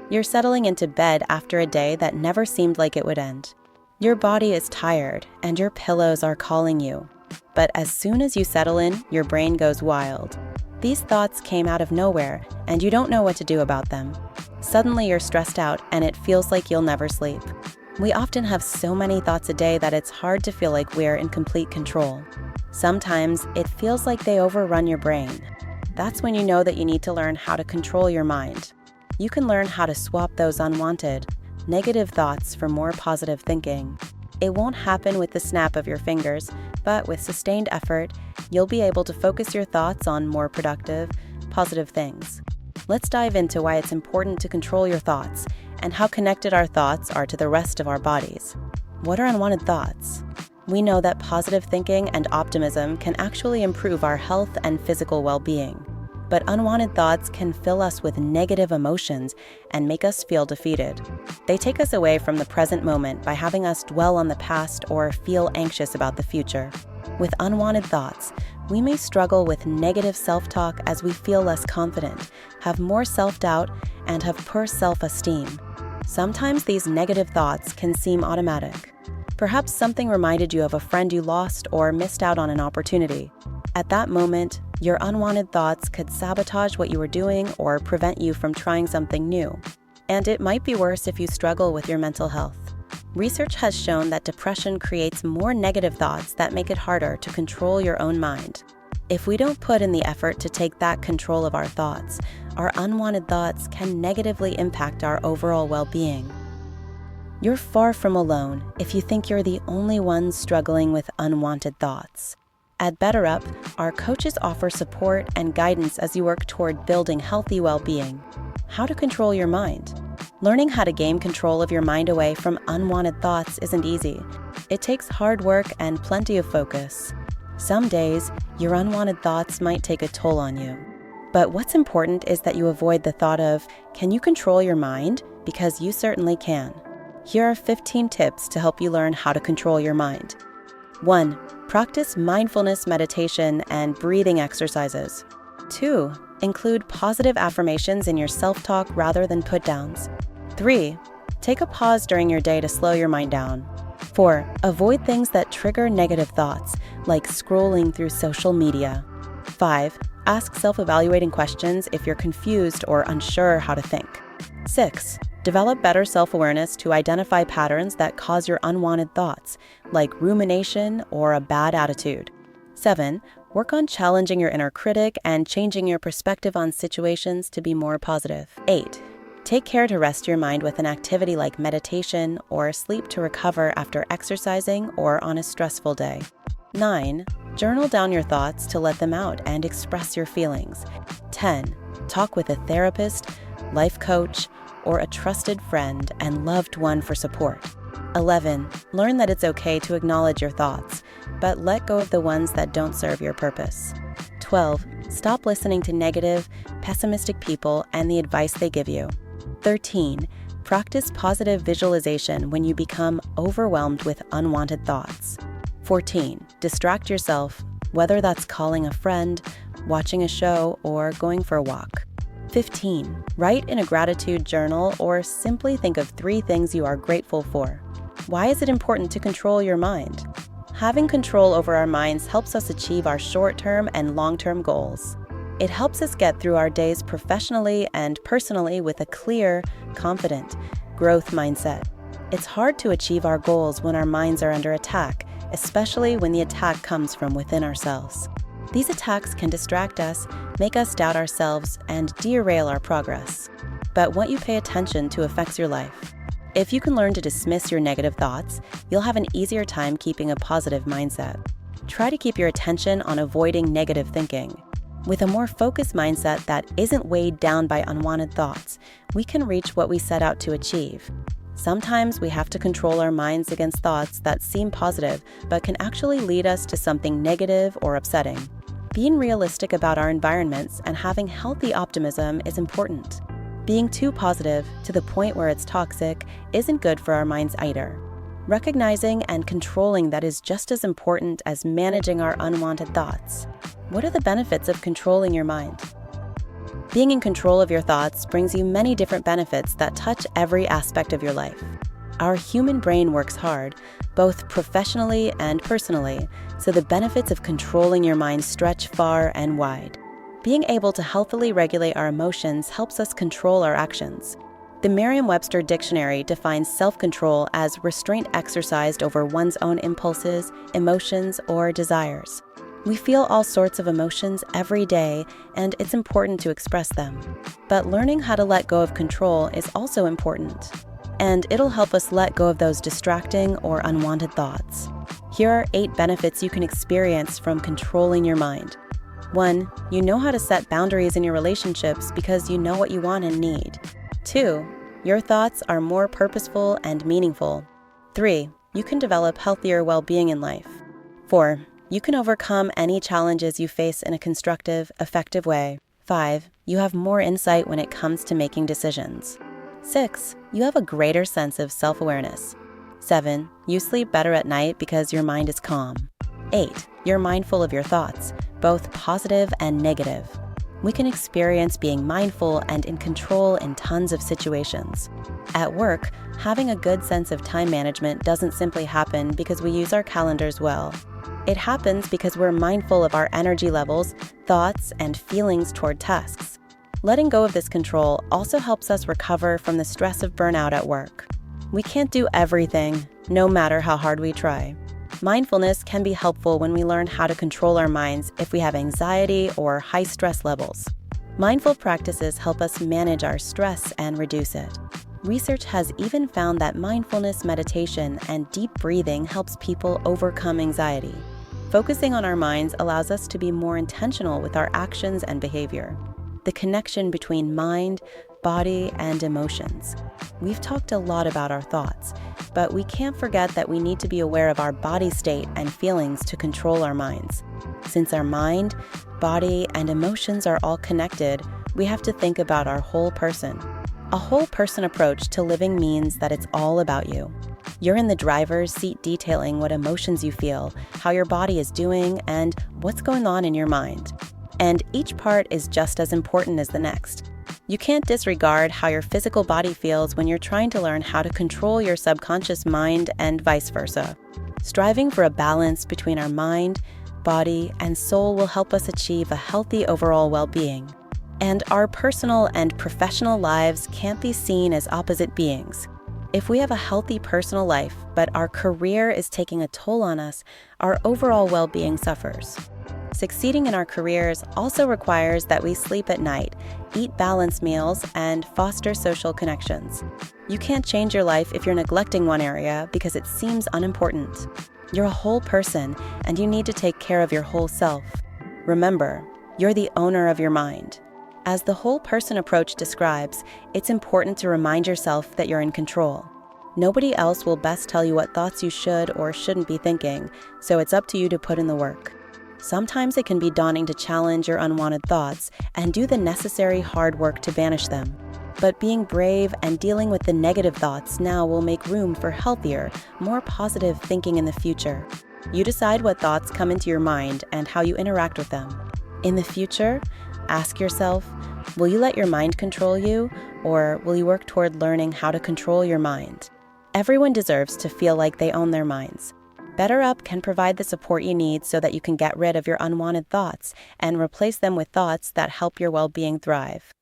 You're settling into bed after a day that never seemed like it would end. Your body is tired and your pillows are calling you. But as soon as you settle in, your brain goes wild. These thoughts came out of nowhere and you don't know what to do about them. Suddenly you're stressed out and it feels like you'll never sleep. We often have so many thoughts a day that it's hard to feel like we're in complete control. Sometimes it feels like they overrun your brain. That's when you know that you need to learn how to control your mind. You can learn how to swap those unwanted, negative thoughts for more positive thinking. It won't happen with the snap of your fingers, but with sustained effort, you'll be able to focus your thoughts on more productive, positive things. Let's dive into why it's important to control your thoughts and how connected our thoughts are to the rest of our bodies. What are unwanted thoughts? We know that positive thinking and optimism can actually improve our health and physical well-being. But unwanted thoughts can fill us with negative emotions and make us feel defeated. They take us away from the present moment by having us dwell on the past or feel anxious about the future. With unwanted thoughts, we may struggle with negative self-talk as we feel less confident, have more self-doubt, and have poor self-esteem. Sometimes these negative thoughts can seem automatic. Perhaps something reminded you of a friend you lost or missed out on an opportunity. At that moment, your unwanted thoughts could sabotage what you were doing or prevent you from trying something new. And it might be worse if you struggle with your mental health. Research has shown that depression creates more negative thoughts that make it harder to control your own mind. If we don't put in the effort to take back control of our thoughts, our unwanted thoughts can negatively impact our overall well-being. You're far from alone if you think you're the only one struggling with unwanted thoughts. At BetterUp, our coaches offer support and guidance as you work toward building healthy well-being. How to control your mind. Learning how to gain control of your mind away from unwanted thoughts isn't easy. It takes hard work and plenty of focus. Some days, your unwanted thoughts might take a toll on you. But what's important is that you avoid the thought of, can you control your mind? Because you certainly can. Here are 15 tips to help you learn how to control your mind. 1. Practice mindfulness meditation and breathing exercises. 2. Include positive affirmations in your self-talk rather than put-downs. 3. Take a pause during your day to slow your mind down. 4. Avoid things that trigger negative thoughts, like scrolling through social media. 5. Ask self-evaluating questions if you're confused or unsure how to think. 6. Develop better self-awareness to identify patterns that cause your unwanted thoughts, like rumination or a bad attitude. 7. Work on challenging your inner critic and changing your perspective on situations to be more positive. 8. Take care to rest your mind with an activity like meditation or sleep to recover after exercising or on a stressful day. 9. Journal down your thoughts to let them out and express your feelings. 10. Talk with a therapist, life coach, or a trusted friend and loved one for support. 11. Learn that it's okay to acknowledge your thoughts, but let go of the ones that don't serve your purpose. 12. Stop listening to negative, pessimistic people and the advice they give you. 13. Practice positive visualization when you become overwhelmed with unwanted thoughts. 14. Distract yourself, whether that's calling a friend, watching a show, or going for a walk. 15. Write in a gratitude journal or simply think of 3 things you are grateful for. Why is it important to control your mind? Having control over our minds helps us achieve our short-term and long-term goals. It helps us get through our days professionally and personally with a clear, confident, growth mindset. It's hard to achieve our goals when our minds are under attack, especially when the attack comes from within ourselves. These attacks can distract us, make us doubt ourselves, and derail our progress. But what you pay attention to affects your life. If you can learn to dismiss your negative thoughts, you'll have an easier time keeping a positive mindset. Try to keep your attention on avoiding negative thinking. With a more focused mindset that isn't weighed down by unwanted thoughts, we can reach what we set out to achieve. Sometimes we have to control our minds against thoughts that seem positive but can actually lead us to something negative or upsetting. Being realistic about our environments and having healthy optimism is important. Being too positive to the point where it's toxic isn't good for our minds either. Recognizing and controlling that is just as important as managing our unwanted thoughts. What are the benefits of controlling your mind? Being in control of your thoughts brings you many different benefits that touch every aspect of your life. Our human brain works hard, both professionally and personally, so the benefits of controlling your mind stretch far and wide. Being able to healthily regulate our emotions helps us control our actions. The Merriam-Webster Dictionary defines self-control as restraint exercised over one's own impulses, emotions, or desires. We feel all sorts of emotions every day, and it's important to express them. But learning how to let go of control is also important, and it'll help us let go of those distracting or unwanted thoughts. Here are 8 benefits you can experience from controlling your mind. 1. You know how to set boundaries in your relationships because you know what you want and need. 2. Your thoughts are more purposeful and meaningful. 3. You can develop healthier well-being in life. 4. You can overcome any challenges you face in a constructive, effective way. 5. You have more insight when it comes to making decisions. 6. You have a greater sense of self-awareness. 7. You sleep better at night because your mind is calm. 8. You're mindful of your thoughts, both positive and negative. We can experience being mindful and in control in tons of situations. At work, having a good sense of time management doesn't simply happen because we use our calendars well. It happens because we're mindful of our energy levels, thoughts, and feelings toward tasks. Letting go of this control also helps us recover from the stress of burnout at work. We can't do everything, no matter how hard we try. Mindfulness can be helpful when we learn how to control our minds if we have anxiety or high stress levels. Mindful practices help us manage our stress and reduce it. Research has even found that mindfulness meditation and deep breathing helps people overcome anxiety. Focusing on our minds allows us to be more intentional with our actions and behavior. The connection between mind, body, and emotions. We've talked a lot about our thoughts, but we can't forget that we need to be aware of our body state and feelings to control our minds. Since our mind, body, and emotions are all connected, we have to think about our whole person. A whole person approach to living means that it's all about you. You're in the driver's seat detailing what emotions you feel, how your body is doing, and what's going on in your mind. And each part is just as important as the next. You can't disregard how your physical body feels when you're trying to learn how to control your subconscious mind and vice versa. Striving for a balance between our mind, body, and soul will help us achieve a healthy overall well-being. And our personal and professional lives can't be seen as opposite beings. If we have a healthy personal life, but our career is taking a toll on us, our overall well-being suffers. Succeeding in our careers also requires that we sleep at night, eat balanced meals, and foster social connections. You can't change your life if you're neglecting one area because it seems unimportant. You're a whole person, and you need to take care of your whole self. Remember, you're the owner of your mind. As the whole person approach describes, it's important to remind yourself that you're in control. Nobody else will best tell you what thoughts you should or shouldn't be thinking, so it's up to you to put in the work. Sometimes it can be daunting to challenge your unwanted thoughts and do the necessary hard work to banish them. But being brave and dealing with the negative thoughts now will make room for healthier, more positive thinking in the future. You decide what thoughts come into your mind and how you interact with them. In the future, ask yourself, will you let your mind control you, or will you work toward learning how to control your mind? Everyone deserves to feel like they own their minds. BetterUp can provide the support you need so that you can get rid of your unwanted thoughts and replace them with thoughts that help your well-being thrive.